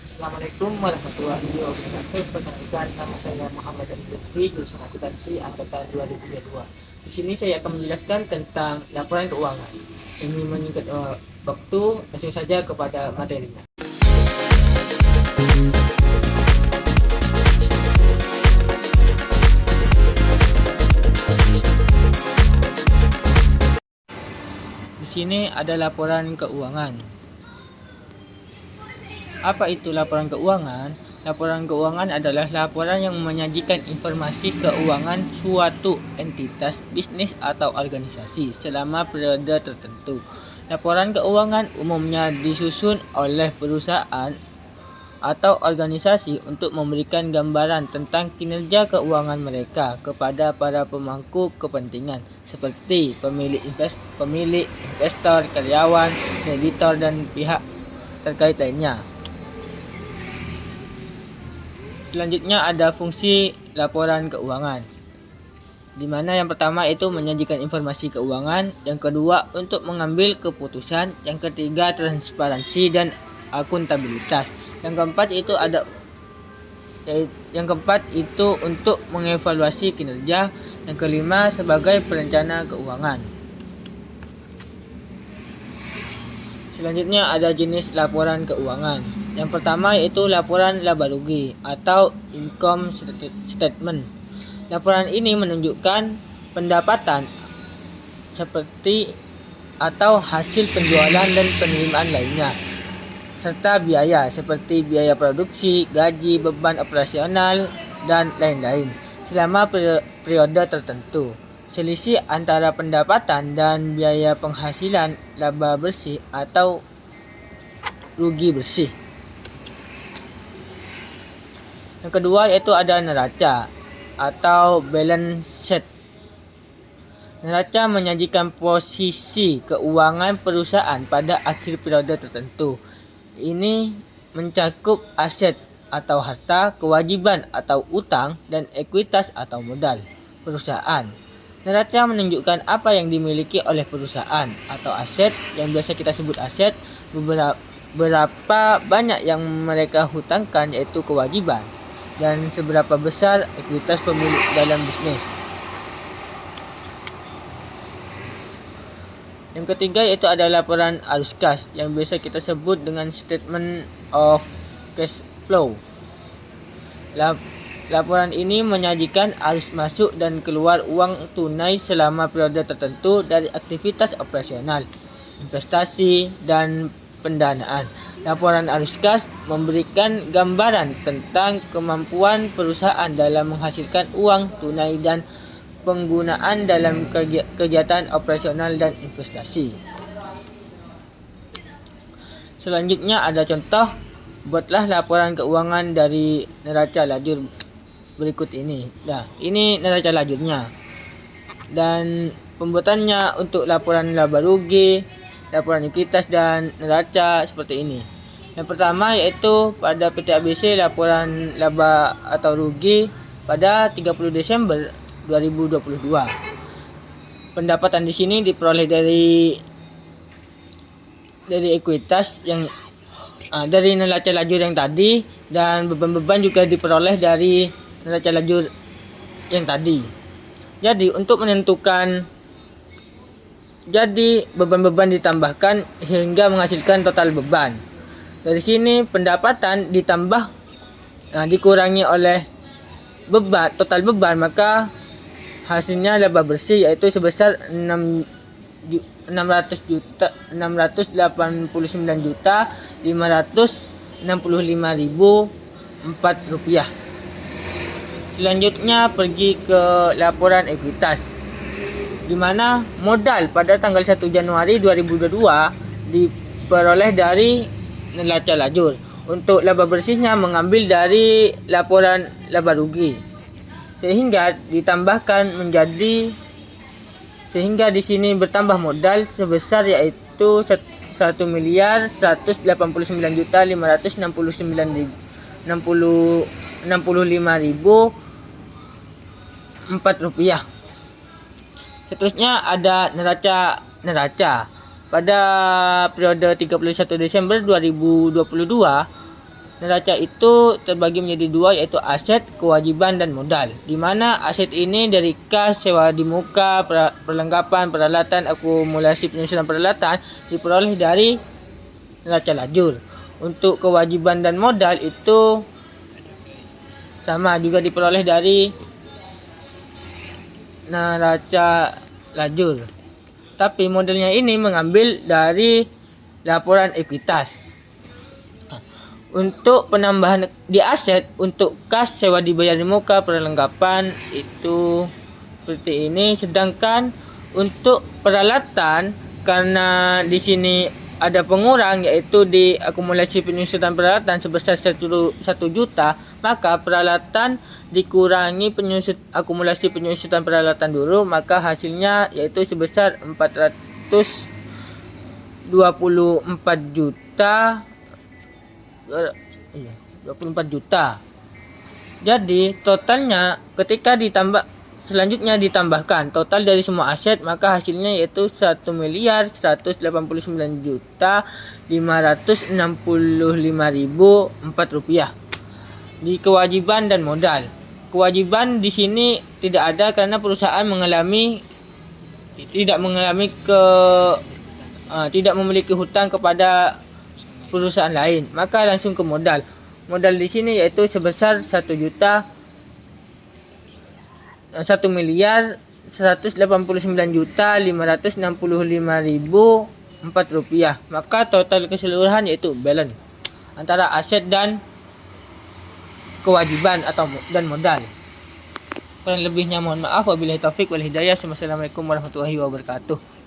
Assalamualaikum warahmatullahi wabarakatuh. Perkenalkan, nama saya Muhammad Ali Lutfi, jurusan akuntansi angkatan 2022. Di sini saya akan menjelaskan tentang laporan keuangan. Ini menyingkat waktu, langsung saja kepada materinya. Di sini ada laporan keuangan. Apa itu laporan keuangan? Laporan keuangan adalah laporan yang menyajikan informasi keuangan suatu entitas, bisnis atau organisasi selama periode tertentu. Laporan keuangan umumnya disusun oleh perusahaan atau organisasi untuk memberikan gambaran tentang kinerja keuangan mereka kepada para pemangku kepentingan seperti pemilik investor, karyawan, kreditor, dan pihak terkait lainnya. Selanjutnya ada fungsi laporan keuangan, di mana yang pertama itu menyajikan informasi keuangan, yang kedua untuk mengambil keputusan, yang ketiga transparansi dan akuntabilitas, yang keempat itu untuk mengevaluasi kinerja, yang kelima sebagai perencana keuangan. Selanjutnya ada jenis laporan keuangan. Yang pertama yaitu laporan laba rugi atau income statement. Laporan ini menunjukkan pendapatan seperti atau hasil penjualan dan penerimaan lainnya, serta biaya seperti biaya produksi, gaji, beban operasional, dan lain-lain selama periode tertentu. Selisih antara pendapatan dan biaya penghasilan, laba bersih atau rugi bersih. Yang kedua yaitu ada neraca atau balance sheet. Neraca menyajikan posisi keuangan perusahaan pada akhir periode tertentu. Ini mencakup aset atau harta, kewajiban atau utang, dan ekuitas atau modal perusahaan. Neraca menunjukkan apa yang dimiliki oleh perusahaan atau aset yang biasa kita sebut aset, berapa banyak yang mereka hutangkan yaitu kewajiban, dan seberapa besar ekuitas pemilik dalam bisnis. Yang ketiga yaitu ada laporan arus kas yang biasa kita sebut dengan statement of cash flow. Laporan ini menyajikan arus masuk dan keluar uang tunai selama periode tertentu dari aktivitas operasional, investasi, dan pendanaan. Laporan arus kas memberikan gambaran tentang kemampuan perusahaan dalam menghasilkan uang tunai dan penggunaan dalam kegiatan operasional dan investasi. Selanjutnya ada contoh. Buatlah laporan keuangan dari neraca lajur berikut ini. Nah, ini neraca lajurnya. Dan pembuatannya untuk laporan laba rugi, laporan ekuitas, dan neraca seperti ini. Yang pertama yaitu pada PT ABC laporan laba atau rugi pada 30 Desember 2022. Pendapatan di sini diperoleh dari ekuitas yang dari neraca lajur yang tadi, dan beban-beban juga diperoleh dari neraca lajur yang tadi. Jadi untuk menentukan, beban-beban ditambahkan hingga menghasilkan total beban. Dari sini pendapatan ditambah dikurangi oleh total beban, maka hasilnya laba bersih yaitu sebesar 689.565.004 rupiah. Selanjutnya pergi ke laporan ekuitas, di mana modal pada tanggal 1 Januari 2022 diperoleh dari neraca lajur. Untuk laba bersihnya mengambil dari laporan laba rugi, sehingga di sini bertambah modal sebesar yaitu 1.159.565.004 rupiah. Seterusnya ada neraca. Pada periode 31 Desember 2022 Neraca itu terbagi menjadi dua, yaitu aset, kewajiban, dan modal. Di mana aset ini dari kas, sewa di muka, perlengkapan, peralatan, akumulasi penyusunan peralatan diperoleh dari neraca lajur. Untuk kewajiban dan modal itu sama juga diperoleh dari neraca lajur. Tapi modelnya ini mengambil dari laporan ekuitas. Untuk penambahan di aset, untuk kas, sewa dibayar di muka, perlengkapan itu seperti ini. Sedangkan untuk peralatan, karena di sini ada pengurang, yaitu di akumulasi penyusunan peralatan sebesar 1 juta, maka peralatan dikurangi akumulasi penyusutan peralatan dulu, maka hasilnya yaitu sebesar 424 juta. 24 juta. Jadi totalnya ketika selanjutnya ditambahkan total dari semua aset, maka hasilnya yaitu 1.189.565.004 rupiah. Di kewajiban dan modal. Kewajiban di sini tidak ada karena perusahaan tidak memiliki hutang kepada perusahaan lain, maka langsung ke modal. Modal di sini yaitu sebesar 1.189.565.004 rupiah. Maka total keseluruhan yaitu balance antara aset dan kewajiban dan modal. Kurang lebihnya mohon maaf. Wabillahi taufik wal hidayah. Wassalamualaikum warahmatullahi wabarakatuh.